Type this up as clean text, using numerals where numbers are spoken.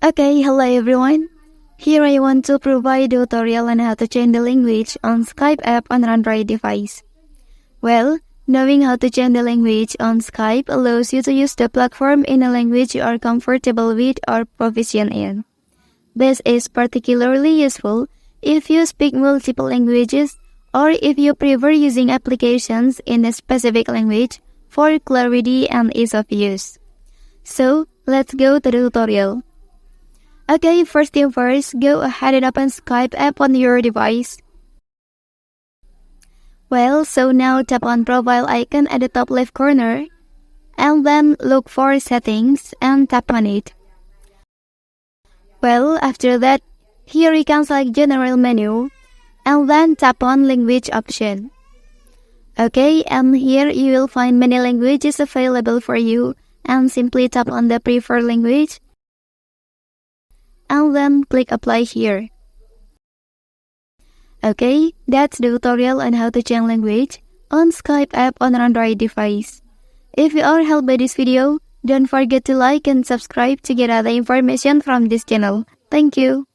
Okay, hello everyone. Here I want to provide a tutorial on how to change the language on Skype app on Android device. Well, knowing how to change the language on Skype allows you to use the platform in a language you are comfortable with or proficient in. This is particularly useful if you speak multiple languages or if you prefer using applications in a specific language for clarity and ease of use. So, let's go to the tutorial. Okay, first thing first, go ahead and open Skype app on your device. Well, so now tap on profile icon at the top left corner, and then look for settings and tap on it. Well, after that, here you can select general menu, and then tap on language option. Okay, and here you will find many languages available for you, and simply tap on the preferred language, and then click apply here. Okay, that's the tutorial on how to change language on Skype app on an Android device. If you are helped by this video, don't forget to like and subscribe to get other information from this channel. Thank you.